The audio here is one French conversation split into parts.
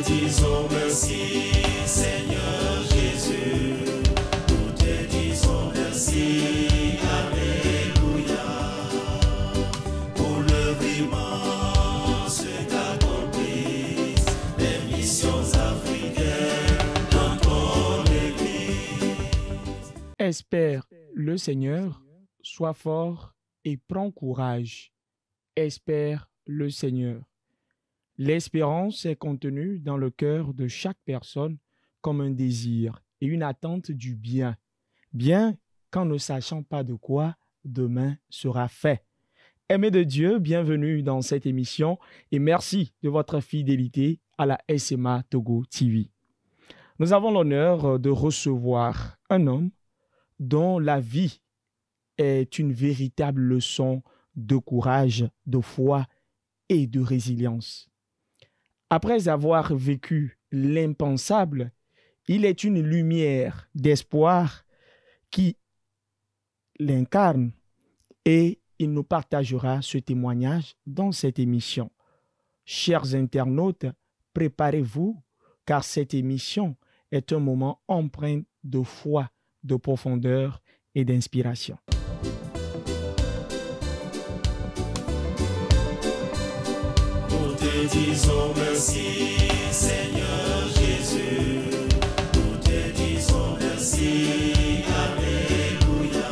te disons merci, Seigneur Jésus. Nous te disons merci, Alléluia. Pour l'œuvre immense qu'accomplissent les missions africaines dans ton Église. Espère le Seigneur, sois fort et prends courage. Espère le Seigneur. L'espérance est contenue dans le cœur de chaque personne comme un désir et une attente du bien. Bien qu'en ne sachant pas de quoi demain sera fait. Aimés de Dieu, bienvenue dans cette émission et merci de votre fidélité à la SMA Togo TV. Nous avons l'honneur de recevoir un homme dont la vie est une véritable leçon de courage, de foi et de résilience. Après avoir vécu l'impensable, il est une lumière d'espoir qui l'incarne et il nous partagera ce témoignage dans cette émission. Chers internautes, préparez-vous car cette émission est un moment empreint de foi, de profondeur et d'inspiration. Nous te disons merci, Seigneur Jésus. Nous te disons merci, Alléluia.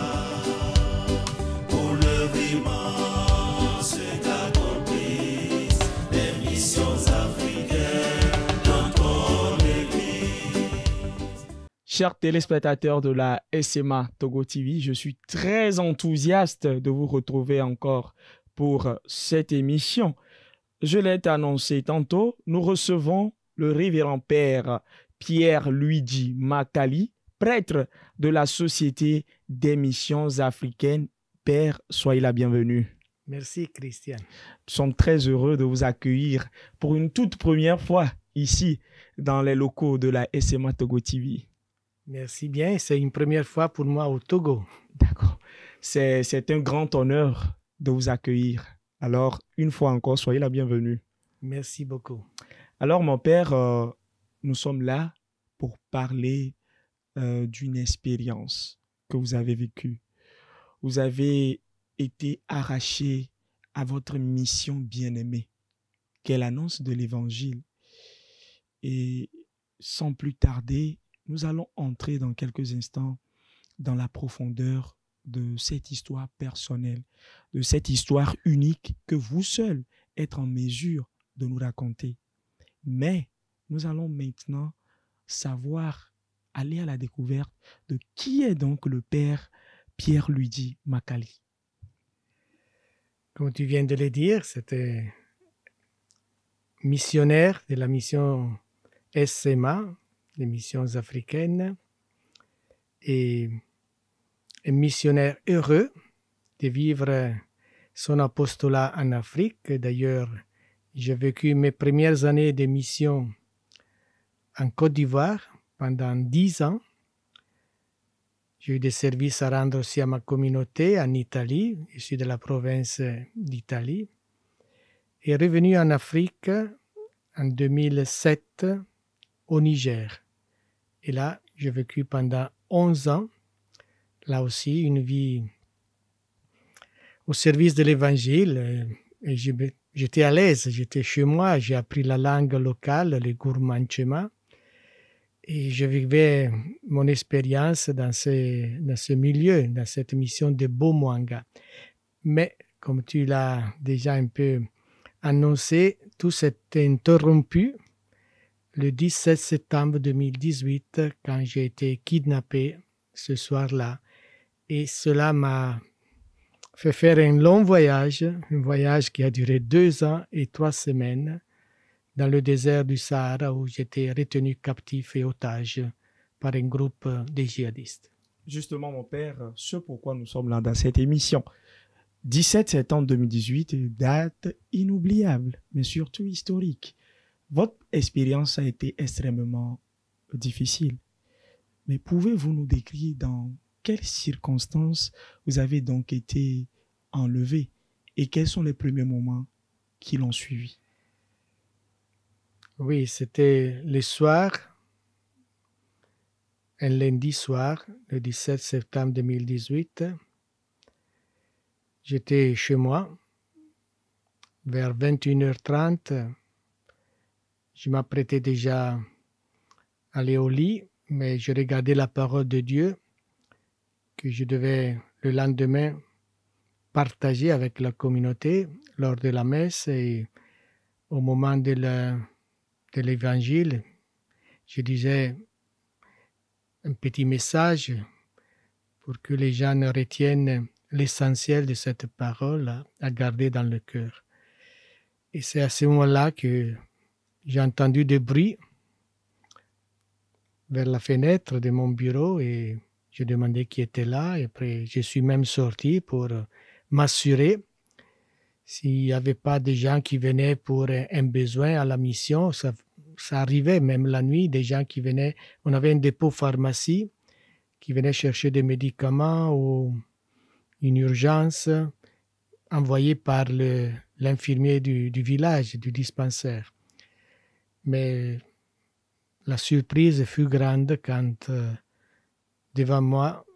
Pour l'œuvre immense qu'accomplissent les missions africaines dans ton Église. Chers téléspectateurs de la SMA Togo TV, je suis très enthousiaste de vous retrouver encore pour cette émission. Je l'ai annoncé tantôt, nous recevons le révérend père Pierre-Luigi Makali, prêtre de la Société des missions africaines. Père, soyez la bienvenue. Merci Christian. Nous sommes très heureux de vous accueillir pour une toute première fois ici dans les locaux de la SMA Togo TV. Merci bien, c'est une première fois pour moi au Togo. D'accord. C'est un grand honneur de vous accueillir. Alors, une fois encore, soyez la bienvenue. Merci beaucoup. Alors, mon père, nous sommes là pour parler d'une expérience que vous avez vécue. Vous avez été arraché à votre mission bien-aimée, qui est l'annonce de l'Évangile. Et sans plus tarder, nous allons entrer dans quelques instants dans la profondeur de cette histoire personnelle, de cette histoire unique que vous seul êtes en mesure de nous raconter. Mais nous allons maintenant savoir aller à la découverte de qui est donc le père Pierre-Luigi Makali. Comme tu viens de le dire, c'était missionnaire de la mission SMA, les missions africaines, et un missionnaire heureux de vivre son apostolat en Afrique. D'ailleurs, j'ai vécu mes premières années de mission en Côte d'Ivoire pendant 10 ans. J'ai eu des services à rendre aussi à ma communauté en Italie. Je suis de la province d'Italie. Et revenu en Afrique en 2007 au Niger. Et là, j'ai vécu pendant 11 ans. Là aussi, une vie au service de l'Évangile. Et j'étais à l'aise, j'étais chez moi, j'ai appris la langue locale, le gourmandchema. Et je vivais mon expérience dans ce milieu, dans cette mission de Bomwanga. Mais, comme tu l'as déjà un peu annoncé, tout s'est interrompu le 17 septembre 2018, quand j'ai été kidnappé ce soir-là. Et cela m'a fait faire un long voyage, un voyage qui a duré 2 ans et 3 semaines dans le désert du Sahara où j'étais retenu captif et otage par un groupe de djihadistes. Justement, mon père, ce pourquoi nous sommes là dans cette émission. 17 septembre 2018, date inoubliable, mais surtout historique. Votre expérience a été extrêmement difficile. Mais pouvez-vous nous décrire dans quelles circonstances vous avez donc été enlevé et quels sont les premiers moments qui l'ont suivi? Oui, c'était le soir, un lundi soir, le 17 septembre 2018. J'étais chez moi, vers 21h30. Je m'apprêtais déjà à aller au lit, mais je regardais la parole de Dieu que je devais le lendemain partager avec la communauté lors de la messe et au moment de l'évangile, je disais un petit message pour que les gens retiennent l'essentiel de cette parole à garder dans le cœur. Et c'est à ce moment-là que j'ai entendu des bruits vers la fenêtre de mon bureau et je demandais qui était là. Et après, je suis même sorti pour m'assurer s'il n'y avait pas des gens qui venaient pour un besoin à la mission. Ça arrivait même la nuit, des gens qui venaient. On avait un dépôt pharmacie qui venait chercher des médicaments ou une urgence envoyée par l'infirmier du village, du dispensaire. Mais la surprise fut grande quand, devant moi,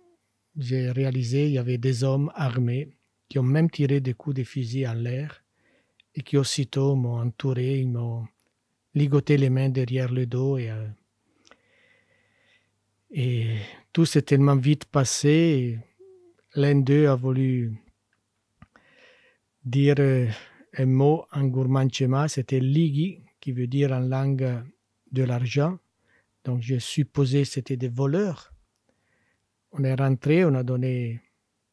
j'ai réalisé qu'il y avait des hommes armés qui ont même tiré des coups de fusil en l'air et qui aussitôt m'ont entouré, ils m'ont ligoté les mains derrière le dos et tout s'est tellement vite passé. L'un d'eux a voulu dire un mot en gourmandchema, c'était ligi, qui veut dire en langue de l'argent. Donc j'ai supposé que c'était des voleurs. On est rentré, on a donné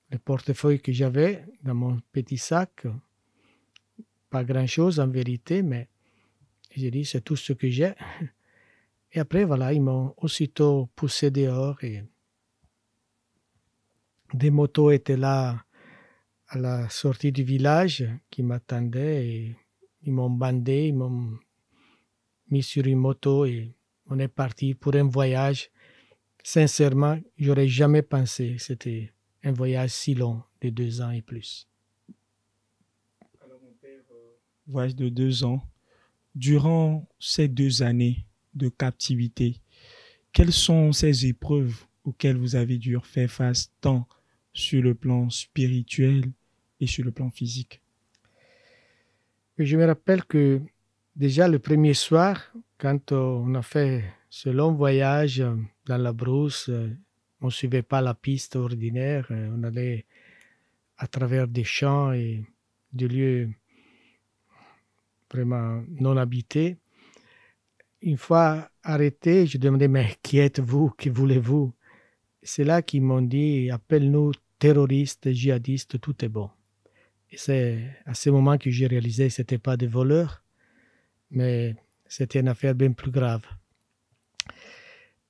le portefeuille que j'avais dans mon petit sac. Pas grand-chose en vérité, mais j'ai dit c'est tout ce que j'ai. Et après, voilà, ils m'ont aussitôt poussé dehors et des motos étaient là à la sortie du village qui m'attendaient et ils m'ont bandé, ils m'ont mis sur une moto et on est parti pour un voyage. Sincèrement, j'aurais jamais pensé que c'était un voyage si long, de 2 ans et plus. Alors mon père, voyage de 2 ans. Durant ces 2 années de captivité, quelles sont ces épreuves auxquelles vous avez dû faire face tant sur le plan spirituel et sur le plan physique? Je me rappelle que déjà le premier soir, quand on a fait ce long voyage dans la brousse, on ne suivait pas la piste ordinaire, on allait à travers des champs et des lieux vraiment non habités. Une fois arrêté, je demandais, mais qui êtes-vous? Que voulez-vous? C'est là qu'ils m'ont dit, appelle-nous terroristes, djihadistes, tout est bon. Et c'est à ce moment que j'ai réalisé que ce n'était pas des voleurs, mais c'était une affaire bien plus grave.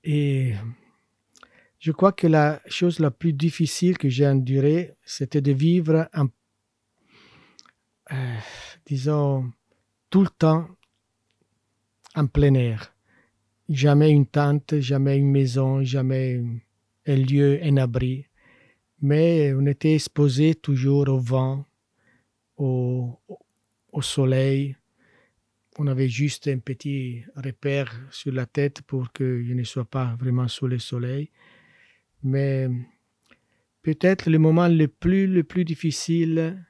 Et je crois que la chose la plus difficile que j'ai endurée, c'était de vivre disons, tout le temps en plein air. Jamais une tente, jamais une maison, jamais un lieu, un abri. Mais on était exposé toujours au vent, au soleil. On avait juste un petit repère sur la tête pour que je ne sois pas vraiment sous le soleil. Mais peut-être le moment le plus difficile,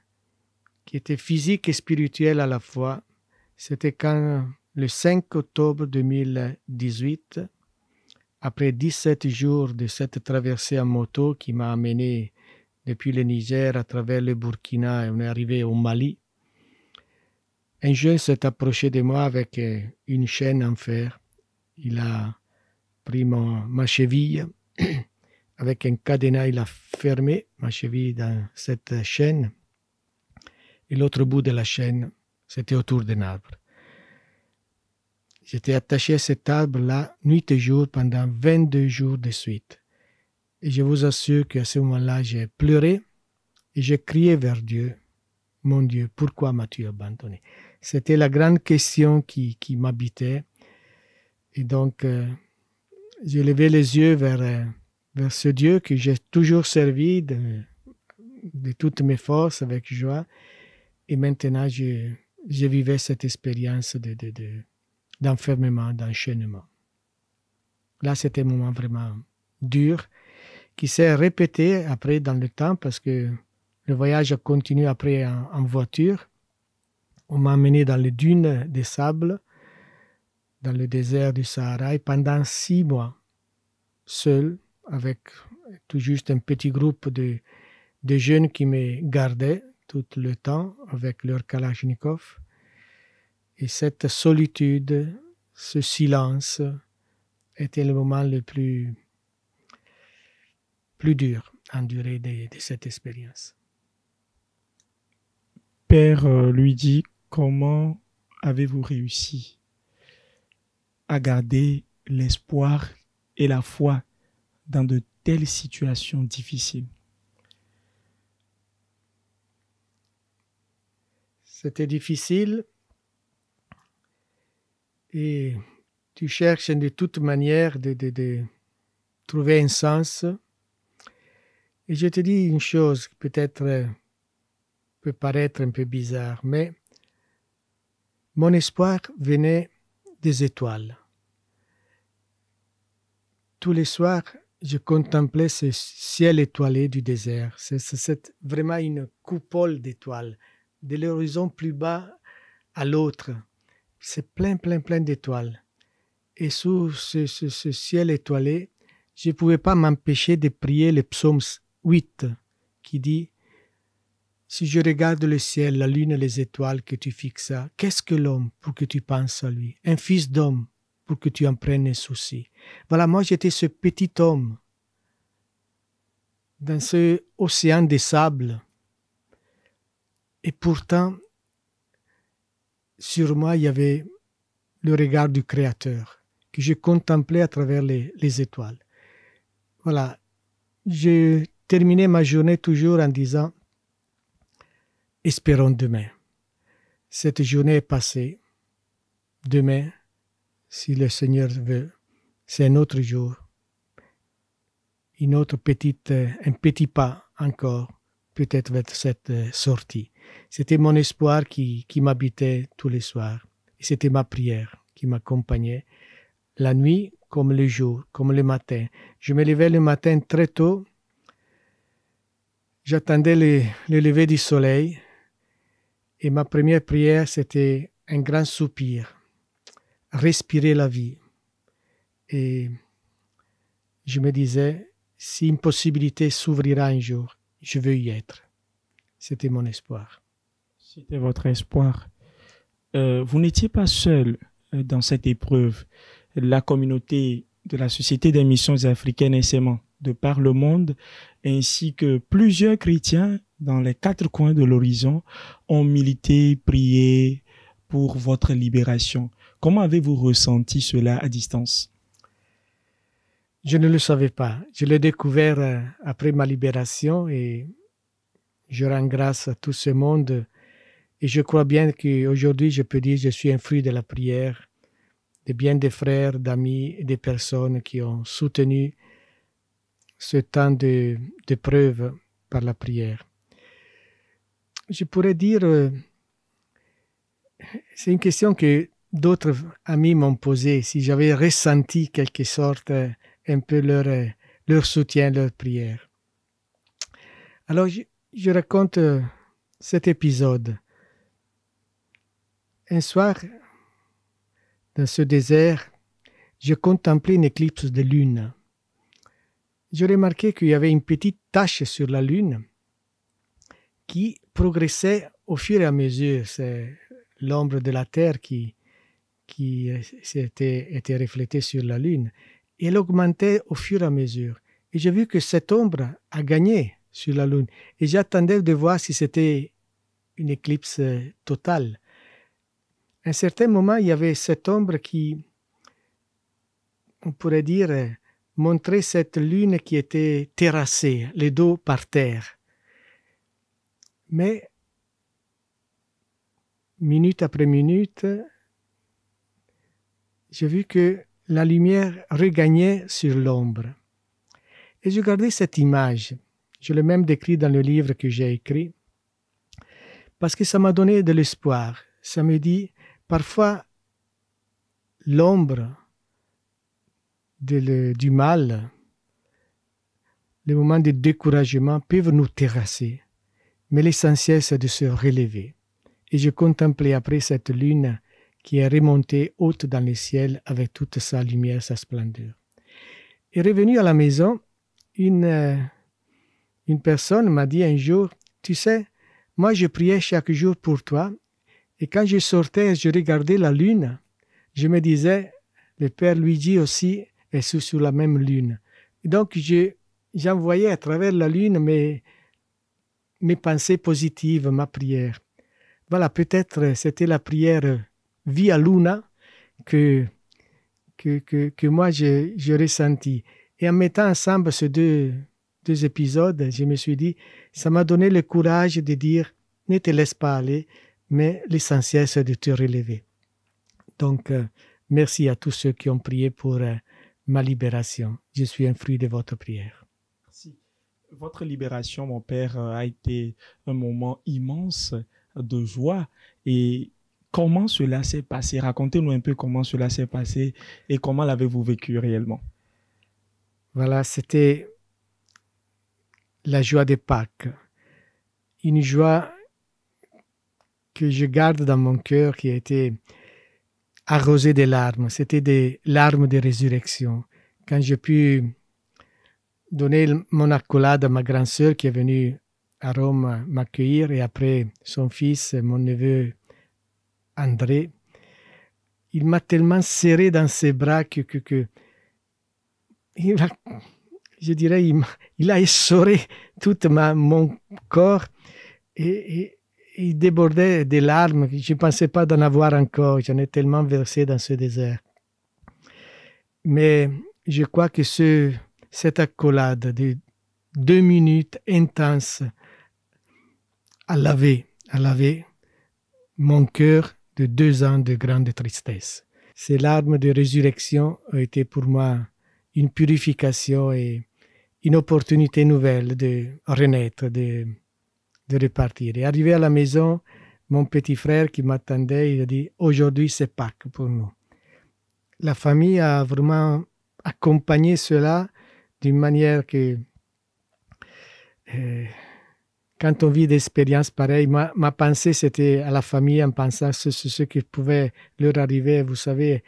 qui était physique et spirituel à la fois, c'était quand le 5 octobre 2018, après 17 jours de cette traversée en moto qui m'a amené depuis le Niger à travers le Burkina et on est arrivé au Mali, un jeune s'est approché de moi avec une chaîne en fer. Il a pris ma cheville. Avec un cadenas, il a fermé ma cheville dans cette chaîne. Et l'autre bout de la chaîne, c'était autour d'un arbre. J'étais attaché à cet arbre-là, nuit et jour, pendant 22 jours de suite. Et je vous assure qu'à ce moment-là, j'ai pleuré et j'ai crié vers Dieu. Mon Dieu, pourquoi m'as-tu abandonné? C'était la grande question qui m'habitait. Et donc, j'ai levé les yeux vers ce Dieu que j'ai toujours servi de toutes mes forces, avec joie. Et maintenant, je vivais cette expérience de d'enfermement, d'enchaînement. Là, c'était un moment vraiment dur qui s'est répété après dans le temps parce que le voyage a continué après en voiture. On m'a emmené dans les dunes des sables, dans le désert du Sahara, et pendant 6 mois, seul, avec tout juste un petit groupe de jeunes qui me gardaient tout le temps avec leur Kalachnikov. Et cette solitude, ce silence, était le moment le plus dur à endurer de cette expérience. Père lui dit, comment avez-vous réussi à garder l'espoir et la foi dans de telles situations difficiles? C'était difficile et tu cherches de toute manière de trouver un sens. Et je te dis une chose qui peut-être peut paraître un peu bizarre, mais mon espoir venait des étoiles. Tous les soirs, je contemplais ce ciel étoilé du désert. C'est vraiment une coupole d'étoiles. De l'horizon plus bas à l'autre, c'est plein d'étoiles. Et sous ce ciel étoilé, je ne pouvais pas m'empêcher de prier le psaume 8 qui dit « Si je regarde le ciel, la lune et les étoiles que tu fixas, qu'est-ce que l'homme pour que tu penses à lui? Un fils d'homme pour que tu en prennes souci. » Voilà, moi j'étais ce petit homme dans ce océan de sable. Et pourtant, sur moi, il y avait le regard du Créateur que je contemplais à travers les étoiles. Voilà, je terminais ma journée toujours en disant « Espérons demain. » Cette journée est passée. Demain, si le Seigneur veut, c'est un autre jour. Un petit pas encore, peut-être vers cette sortie. C'était mon espoir qui m'habitait tous les soirs. Et c'était ma prière qui m'accompagnait la nuit comme le jour, comme le matin. Je me levais le matin très tôt. J'attendais le lever du soleil. Et ma première prière, c'était un grand soupir. Respirer la vie. Et je me disais, si une possibilité s'ouvrira un jour, je veux y être. C'était mon espoir. C'était votre espoir. Vous n'étiez pas seul dans cette épreuve. La communauté de la Société des missions africaines SMA de par le monde, ainsi que plusieurs chrétiens dans les 4 coins de l'horizon ont milité, prié pour votre libération. Comment avez-vous ressenti cela à distance? Je ne le savais pas. Je l'ai découvert après ma libération et je rends grâce à tout ce monde. Et je crois bien qu'aujourd'hui, je peux dire que je suis un fruit de la prière, de bien des frères, d'amis et des personnes qui ont soutenu ce temps de preuve par la prière. Je pourrais dire, c'est une question que d'autres amis m'ont posée, si j'avais ressenti quelque sorte un peu leur soutien, leur prière. Alors, je raconte cet épisode. Un soir, dans ce désert, je contemplais une éclipse de lune. Je remarquais qu'il y avait une petite tache sur la lune qui progressait au fur et à mesure. C'est l'ombre de la Terre qui était reflétée sur la lune. Et elle augmentait au fur et à mesure. Et j'ai vu que cette ombre a gagné sur la lune. Et j'attendais de voir si c'était une éclipse totale. À un certain moment, il y avait cette ombre qui, on pourrait dire, montrait cette lune qui était terrassée, les dos par terre. Mais, minute après minute, j'ai vu que la lumière regagnait sur l'ombre. Et je gardais cette image. Je l'ai même décrit dans le livre que j'ai écrit, parce que ça m'a donné de l'espoir. Ça me dit, parfois, l'ombre du mal, les moments de découragement peuvent nous terrasser. Mais l'essentiel, c'est de se relever. Et je contemplais après cette lune qui est remontée haute dans le ciel avec toute sa lumière, sa splendeur. Et revenu à la maison, une personne m'a dit un jour, tu sais, moi je priais chaque jour pour toi, et quand je sortais, je regardais la lune, je me disais, le Père Luigi aussi est sous la même lune. Et donc j'envoyais à travers la lune mes pensées positives, ma prière. Voilà, peut-être c'était la prière Via Luna que moi je ressentis. Et en mettant ensemble ces deux épisodes, je me suis dit, ça m'a donné le courage de dire, ne te laisse pas aller, mais l'essentiel c'est de te relever. Donc, merci à tous ceux qui ont prié pour ma libération. Je suis un fruit de votre prière. Merci. Votre libération, mon père, a été un moment immense de joie. Et comment cela s'est passé? Racontez-nous un peu comment cela s'est passé et comment l'avez-vous vécu réellement? Voilà, c'était la joie de Pâques. Une joie que je garde dans mon cœur qui a été arrosée de larmes. C'était des larmes de résurrection. Quand j'ai pu donner mon accolade à ma grande sœur qui est venue à Rome m'accueillir et après son fils, mon neveu André, il m'a tellement serré dans ses bras que je dirais, il a essoré tout mon corps et il débordait des larmes. Je ne pensais pas d'en avoir encore. J'en ai tellement versé dans ce désert. Mais je crois que cette accolade de 2 minutes intenses a lavé mon cœur de 2 ans de grande tristesse. Ces larmes de résurrection ont été pour moi une purification et une opportunité nouvelle de renaître, de repartir. Et arrivé à la maison, mon petit frère qui m'attendait, il a dit « Aujourd'hui, c'est Pâques pour nous ». La famille a vraiment accompagné cela d'une manière que quand on vit des expériences pareilles, ma pensée c'était à la famille en pensant ce qui pouvait leur arriver. Vous savez,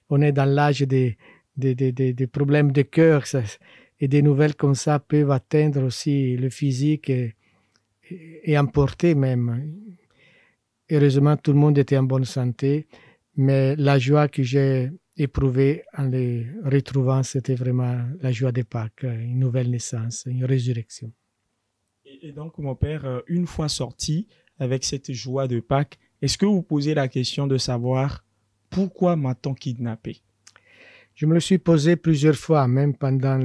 on est dans l'âge des problèmes de cœur et des nouvelles comme ça peuvent atteindre aussi le physique et emporter même. Heureusement, tout le monde était en bonne santé, mais la joie que j'ai éprouvée en les retrouvant, c'était vraiment la joie de Pâques, une nouvelle naissance, une résurrection. Et donc, mon père, une fois sorti avec cette joie de Pâques, est-ce que vous posez la question de savoir pourquoi m'a-t-on kidnappé? Je me le suis posé plusieurs fois, même pendant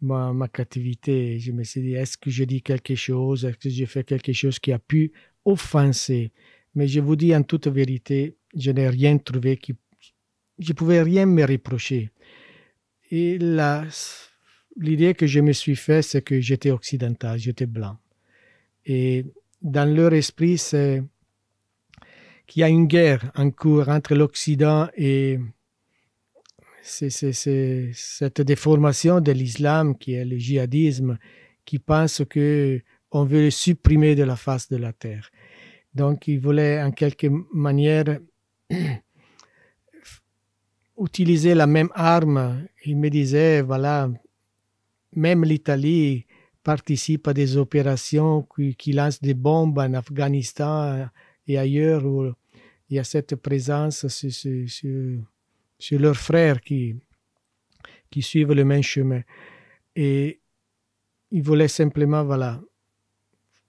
ma captivité. Je me suis dit, est-ce que je dis quelque chose? Est-ce que j'ai fait quelque chose qui a pu offenser? Mais je vous dis en toute vérité, je n'ai rien trouvé je ne pouvais rien me reprocher. Et l'idée que je me suis faite, c'est que j'étais occidental, j'étais blanc. Et dans leur esprit, c'est qu'il y a une guerre en cours entre l'Occident et cette déformation de l'islam qui est le djihadisme, qui pense qu'on veut le supprimer de la face de la terre. Donc, ils voulaient en quelque manière utiliser la même arme. Ils me disaient, voilà, même l'Italie participe à des opérations qui lancent des bombes en Afghanistan et ailleurs où il y a cette présence sur leurs frères qui suivent le même chemin. Et ils voulaient simplement, voilà,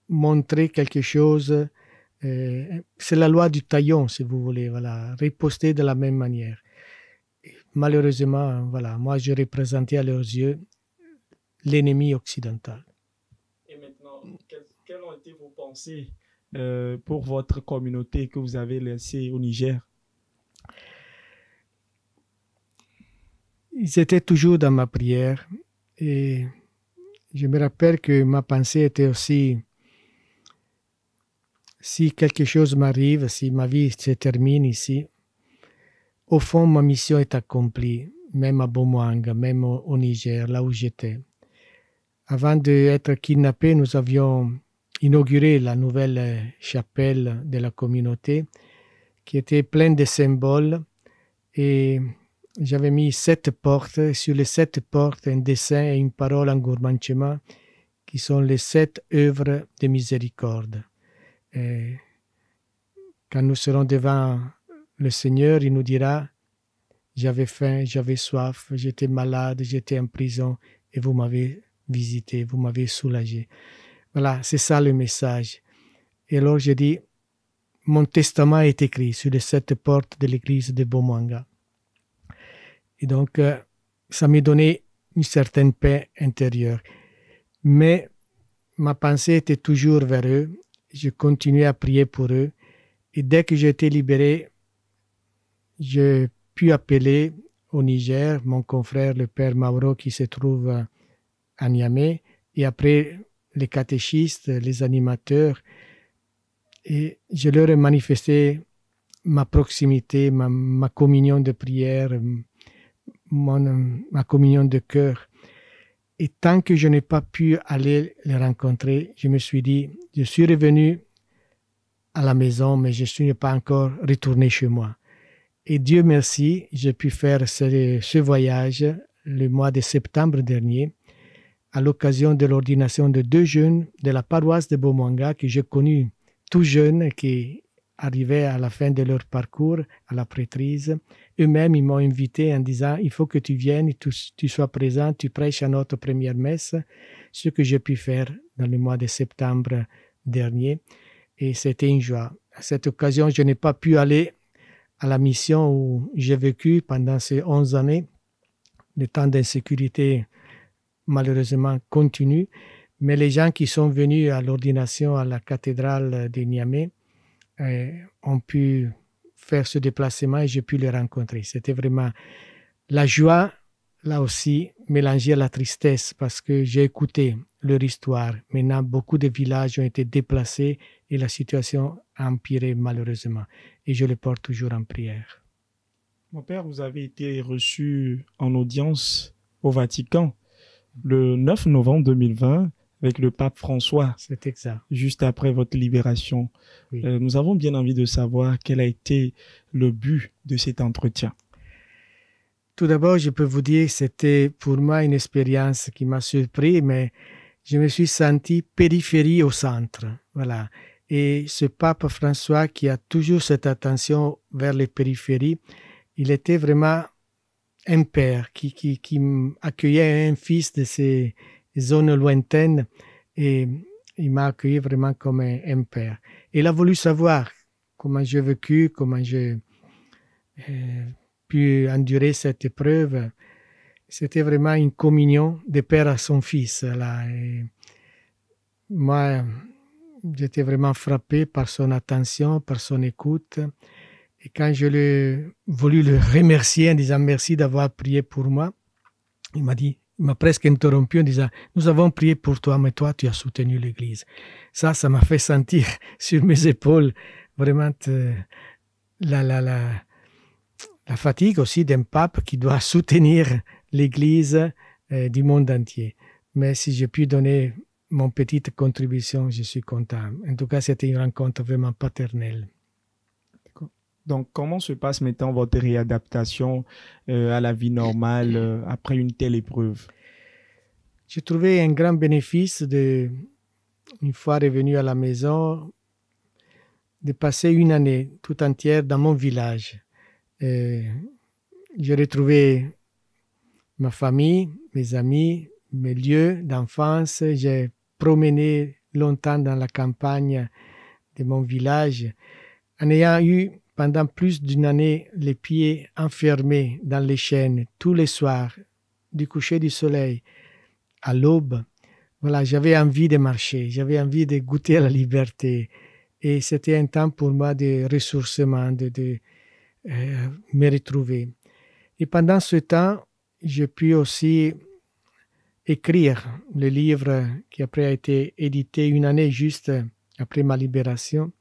montrer quelque chose. C'est la loi du talion, si vous voulez, voilà, riposter de la même manière. Et malheureusement, voilà, moi, je représentais à leurs yeux l'ennemi occidental. Et maintenant, quelles ont été vos pensées pour votre communauté que vous avez laissée au Niger? Ils étaient toujours dans ma prière et je me rappelle que ma pensée était aussi, si quelque chose m'arrive, si ma vie se termine ici, au fond, ma mission est accomplie, même à Bomoanga, même au Niger, là où j'étais. Avant d'être kidnappés, nous avions inauguré la nouvelle chapelle de la communauté qui était pleine de symboles et j'avais mis 7 portes. Sur les 7 portes, un dessin et une parole en gourmandchema qui sont les 7 œuvres de miséricorde. Et quand nous serons devant le Seigneur, il nous dira « J'avais faim, j'avais soif, j'étais malade, j'étais en prison et vous m'avez visité, vous m'avez soulagé. » Voilà, c'est ça le message. Et alors j'ai dit « Mon testament est écrit sur les 7 portes de l'église de Bomoanga. » Et donc, ça m'a donné une certaine paix intérieure. Mais ma pensée était toujours vers eux. Je continuais à prier pour eux. Et dès que j'ai été libéré, j'ai pu appeler au Niger mon confrère, le père Mauro, qui se trouve à Niamey. Et après, les catéchistes, les animateurs. Et je leur ai manifesté ma proximité, ma communion de prière, ma communion de cœur. Et tant que je n'ai pas pu aller les rencontrer, je me suis dit, je suis revenu à la maison, mais je ne suis pas encore retourné chez moi. Et Dieu merci, j'ai pu faire ce voyage le mois de septembre dernier, à l'occasion de l'ordination de 2 jeunes de la paroisse de Bomoanga que j'ai connus tout jeunes, qui arrivaient à la fin de leur parcours à la prêtrise. Eux-mêmes, ils m'ont invité en disant « Il faut que tu viennes, tu sois présent, tu prêches à notre première messe », ce que j'ai pu faire dans le mois de septembre dernier. Et c'était une joie. À cette occasion, je n'ai pas pu aller à la mission où j'ai vécu pendant ces 11 années. Le temps d'insécurité, malheureusement, continue. Mais les gens qui sont venus à l'ordination à la cathédrale de Niamey ont pu faire ce déplacement et j'ai pu les rencontrer. C'était vraiment la joie, là aussi, mélangée à la tristesse parce que j'ai écouté leur histoire. Maintenant, beaucoup de villages ont été déplacés et la situation a empiré malheureusement. Et je les porte toujours en prière. Mon père, vous avez été reçu en audience au Vatican le 9 novembre 2020 avec le pape François. C'est exact. Juste après votre libération. Oui. Nous avons bien envie de savoir quel a été le but de cet entretien. Tout d'abord, je peux vous dire que c'était pour moi une expérience qui m'a surpris, mais je me suis senti périphérie au centre. Voilà. Et ce pape François qui a toujours cette attention vers les périphéries, il était vraiment un père qui accueillait un fils de ces zones lointaines et il m'a accueilli vraiment comme un père. Il a voulu savoir comment j'ai vécu, comment j'ai pu endurer cette épreuve. C'était vraiment une communion de père à son fils. Là. Et moi, j'étais vraiment frappé par son attention, par son écoute. Et quand je l'ai voulu le remercier en disant merci d'avoir prié pour moi, il m'a presque interrompu en disant « Nous avons prié pour toi, mais toi, tu as soutenu l'Église. » Ça m'a fait sentir sur mes épaules vraiment la fatigue aussi d'un pape qui doit soutenir l'Église du monde entier. Mais si j'ai pu donner mon petite contribution, je suis content. En tout cas, c'était une rencontre vraiment paternelle. Donc, comment se passe maintenant votre réadaptation à la vie normale après une telle épreuve? J'ai trouvé un grand bénéfice une fois revenu à la maison, de passer une année tout entière dans mon village. J'ai retrouvé ma famille, mes amis, mes lieux d'enfance. J'ai promené longtemps dans la campagne de mon village en ayant eu pendant plus d'une année les pieds enfermés dans les chênes tous les soirs, du coucher du soleil à l'aube. Voilà, j'avais envie de marcher, j'avais envie de goûter à la liberté. Et c'était un temps pour moi de ressourcement, de me retrouver. Et pendant ce temps, j'ai pu aussi écrire le livre qui après a été édité une année juste après ma libération,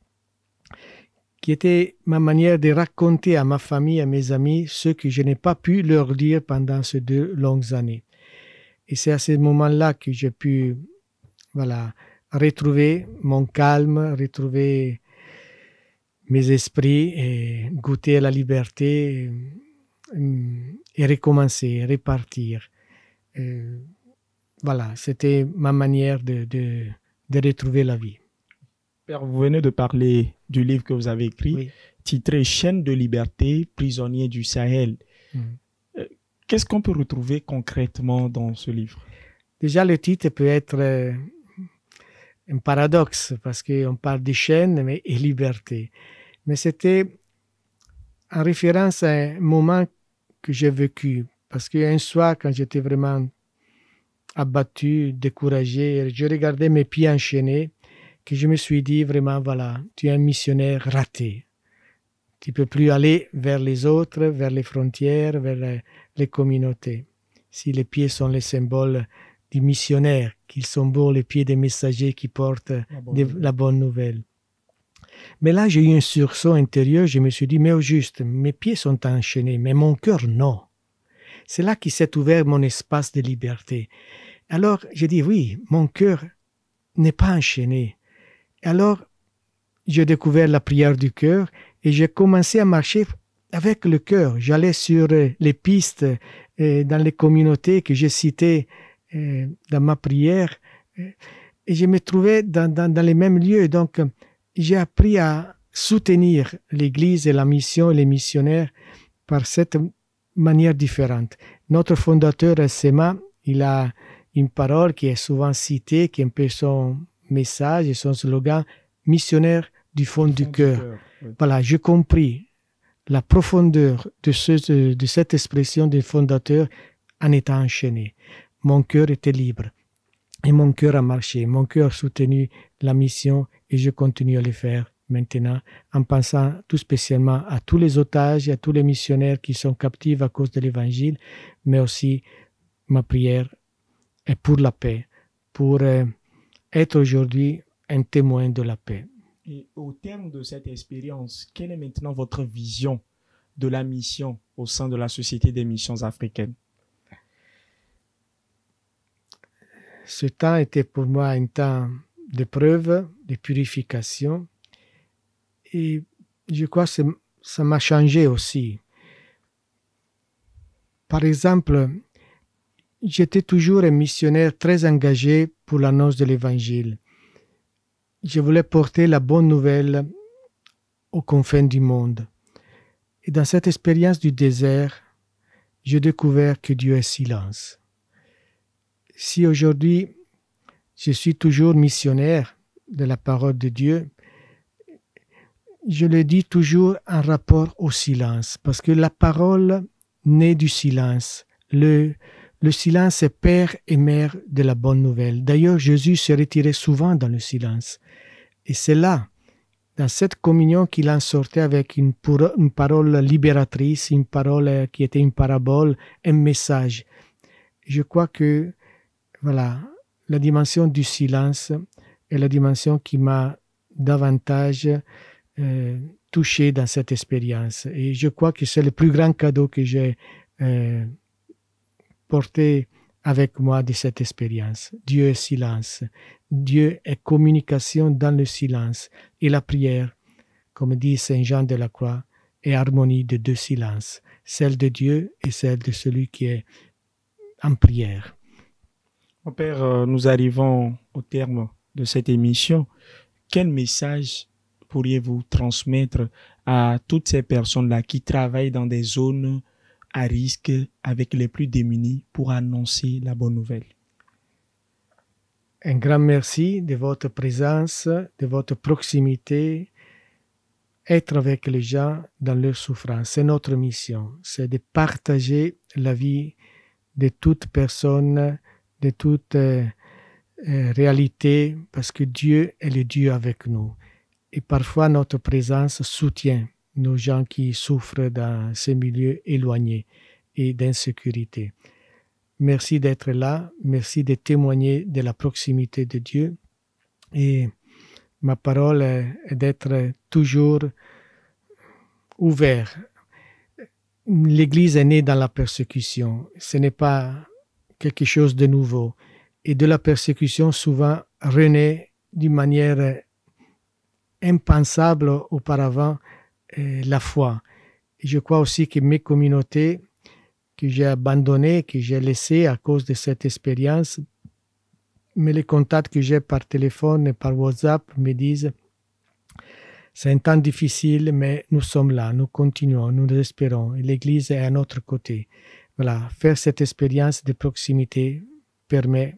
qui était ma manière de raconter à ma famille, à mes amis, ce que je n'ai pas pu leur dire pendant ces 2 longues années. Et c'est à ce moment-là que j'ai pu retrouver mon calme, retrouver mes esprits et goûter à la liberté et recommencer, repartir. C'était ma manière de retrouver la vie. Père, vous venez de parler du livre que vous avez écrit, Oui. titré « Chaîne de liberté, prisonnier du Sahel ». Qu'est-ce qu'on peut retrouver concrètement dans ce livre? Déjà, le titre peut être un paradoxe parce qu'on parle de chaîne et liberté. Mais c'était en référence à un moment que j'ai vécu. Parce qu'un soir, quand j'étais vraiment abattu, découragé, je regardais mes pieds enchaînés, que je me suis dit vraiment, tu es un missionnaire raté. Tu ne peux plus aller vers les autres, vers les frontières, vers les communautés. Si les pieds sont les symboles du missionnaire, qu'ils sont beaux les pieds des messagers qui portent la bonne nouvelle. Mais là, j'ai eu un sursaut intérieur, je me suis dit, mais au juste, mes pieds sont enchaînés, mais mon cœur, non. C'est là qu'il s'est ouvert mon espace de liberté. Alors, j'ai dit, oui, mon cœur n'est pas enchaîné. Alors, j'ai découvert la prière du cœur et j'ai commencé à marcher avec le cœur. J'allais sur les pistes dans les communautés que j'ai citées dans ma prière et je me trouvais dans les mêmes lieux. Donc, j'ai appris à soutenir l'Église et la mission et les missionnaires par cette manière différente. Notre fondateur, SEMA, il a une parole qui est souvent citée, qui est un peu son message et son slogan, missionnaire du fond du cœur. Oui. Voilà, j'ai compris la profondeur de cette expression du fondateur en étant enchaîné. Mon cœur était libre et mon cœur a marché. Mon cœur a soutenu la mission et je continue à le faire maintenant en pensant tout spécialement à tous les otages et à tous les missionnaires qui sont captifs à cause de l'Évangile, mais aussi ma prière est pour la paix, pour être aujourd'hui un témoin de la paix. Et au terme de cette expérience, quelle est maintenant votre vision de la mission au sein de la Société des missions africaines? Ce temps était pour moi un temps d'épreuve, de purification. Et je crois que ça m'a changé aussi. Par exemple, j'étais toujours un missionnaire très engagé pour l'annonce de l'Évangile. Je voulais porter la bonne nouvelle aux confins du monde. Et dans cette expérience du désert, j'ai découvert que Dieu est silence. Si aujourd'hui, je suis toujours missionnaire de la parole de Dieu, je le dis toujours en rapport au silence, parce que la parole naît du silence. Le silence est père et mère de la bonne nouvelle. D'ailleurs, Jésus se retirait souvent dans le silence. Et c'est là, dans cette communion, qu'il en sortait avec une parole libératrice, une parole qui était une parabole, un message. Je crois que, la dimension du silence est la dimension qui m'a davantage touché dans cette expérience. Et je crois que c'est le plus grand cadeau que j'ai porté avec moi de cette expérience. Dieu est silence. Dieu est communication dans le silence. Et la prière, comme dit Saint Jean de la Croix, est harmonie de 2 silences, celle de Dieu et celle de celui qui est en prière. Mon Père, nous arrivons au terme de cette émission. Quel message pourriez-vous transmettre à toutes ces personnes-là qui travaillent dans des zones à risque avec les plus démunis pour annoncer la bonne nouvelle? Un grand merci de votre présence, de votre proximité. Être avec les gens dans leur souffrance, c'est notre mission. C'est de partager la vie de toute personne, de toute réalité, parce que Dieu est le Dieu avec nous. Et parfois, notre présence soutient nos gens qui souffrent dans ces milieux éloignés et d'insécurité. Merci d'être là, merci de témoigner de la proximité de Dieu. Et ma parole est d'être toujours ouvert. L'Église est née dans la persécution. Ce n'est pas quelque chose de nouveau. Et de la persécution, souvent, renaît d'une manière impensable auparavant la foi. Et je crois aussi que mes communautés que j'ai abandonnées, que j'ai laissées à cause de cette expérience, mais les contacts que j'ai par téléphone et par WhatsApp me disent c'est un temps difficile, mais nous sommes là, nous continuons, nous espérons. Et l'Église est à notre côté. Voilà, faire cette expérience de proximité permet,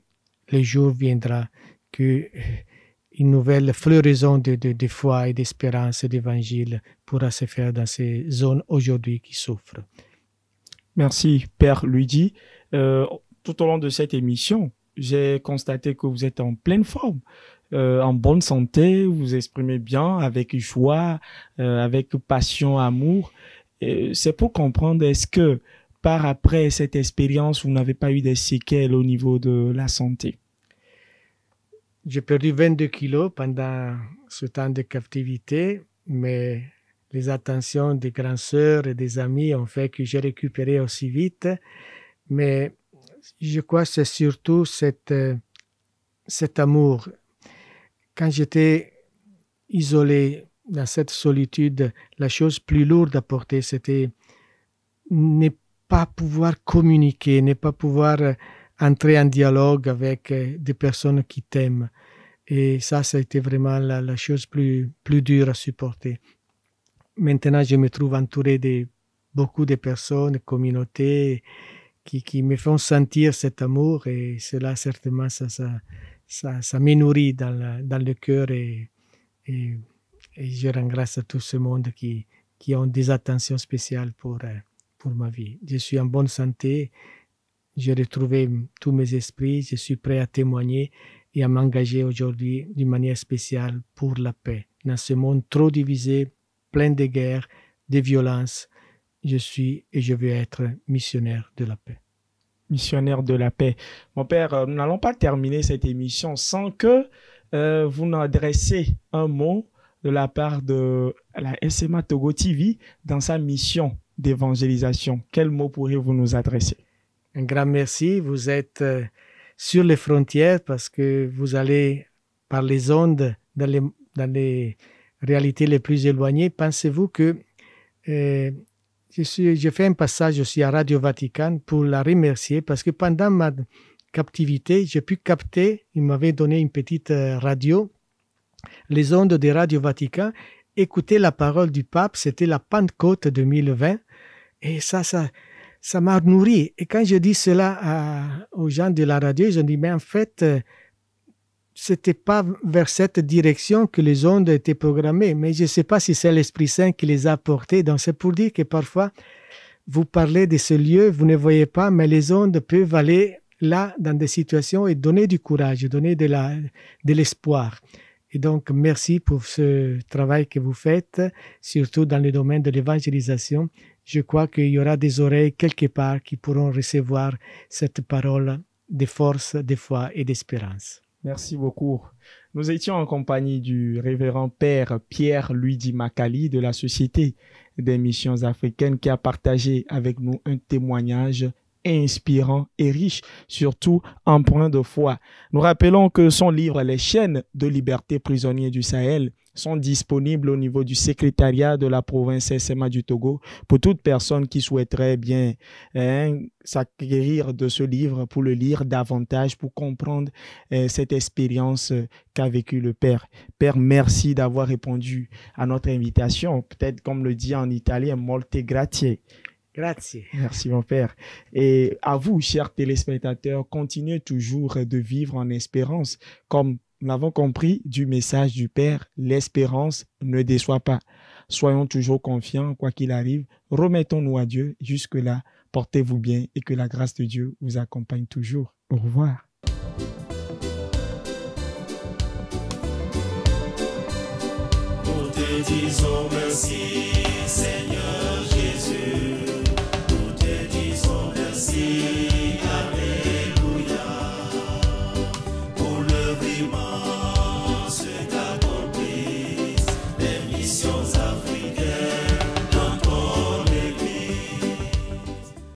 le jour viendra, que une nouvelle floraison de foi et d'espérance et d'évangile pourra se faire dans ces zones aujourd'hui qui souffrent. Merci, Père Luigi. Tout au long de cette émission, j'ai constaté que vous êtes en pleine forme, en bonne santé, vous vous exprimez bien, avec joie, avec passion, amour. C'est pour comprendre, est-ce que par après cette expérience, vous n'avez pas eu des séquelles au niveau de la santé? J'ai perdu 22 kilos pendant ce temps de captivité, mais les attentions des grandes sœurs et des amis ont fait que j'ai récupéré aussi vite. Mais je crois que c'est surtout cet amour. Quand j'étais isolé dans cette solitude, la chose plus lourde à porter, c'était ne pas pouvoir communiquer, ne pas pouvoir entrer en dialogue avec des personnes qui t'aiment. Et ça a été vraiment la chose plus dure à supporter. Maintenant, je me trouve entouré de beaucoup de personnes, communautés qui me font sentir cet amour, et cela, certainement, ça me nourrit dans le cœur, et je rends grâce à tout ce monde qui ont des attentions spéciales pour ma vie. Je suis en bonne santé, j'ai retrouvé tous mes esprits, je suis prêt à témoigner et à m'engager aujourd'hui d'une manière spéciale pour la paix. Dans ce monde trop divisé, plein de guerres, de violences, je suis et je veux être missionnaire de la paix. Missionnaire de la paix. Mon père, nous n'allons pas terminer cette émission sans que vous nous adressiez un mot de la part de la SMA Togo TV dans sa mission d'évangélisation. Quel mot pourriez-vous nous adresser? Un grand merci. Vous êtes sur les frontières parce que vous allez par les ondes dans les réalités les plus éloignées. Pensez-vous que j'ai fait un passage aussi à Radio Vatican pour la remercier parce que pendant ma captivité, j'ai pu capter, il m'avait donné une petite radio, les ondes de Radio Vatican, écouter la parole du pape, c'était la Pentecôte 2020, et ça m'a nourri. Et quand je dis cela aux gens de la radio, ils ont dit, mais en fait, c'était pas vers cette direction que les ondes étaient programmées, mais je ne sais pas si c'est l'Esprit Saint qui les a portées. Donc c'est pour dire que parfois, vous parlez de ce lieu, vous ne voyez pas, mais les ondes peuvent aller là dans des situations et donner du courage, donner de l'espoir. Et donc, merci pour ce travail que vous faites, surtout dans le domaine de l'évangélisation. Je crois qu'il y aura des oreilles quelque part qui pourront recevoir cette parole de force, de foi et d'espérance. Merci beaucoup. Nous étions en compagnie du révérend Père Pierre Luigi Makali de la Société des Missions Africaines qui a partagé avec nous un témoignage inspirant et riche, surtout empreint de foi. Nous rappelons que son livre « Les chaînes de liberté prisonniers du Sahel » sont disponibles au niveau du secrétariat de la province SMA du Togo pour toute personne qui souhaiterait bien s'acquérir de ce livre pour le lire davantage, pour comprendre cette expérience qu'a vécu le Père. Père, merci d'avoir répondu à notre invitation. Peut-être comme le dit en italien, molte grazie. Grazie. Merci mon Père. Et à vous, chers téléspectateurs, continuez toujours de vivre en espérance. Comme nous l'avons compris du message du Père, l'espérance ne déçoit pas. Soyons toujours confiants, quoi qu'il arrive. Remettons-nous à Dieu. Jusque-là, portez-vous bien et que la grâce de Dieu vous accompagne toujours. Au revoir. Nous te disons merci, Seigneur Jésus. Nous te disons merci, Alléluia. Pour l'œuvre immense qu'accomplissent les missions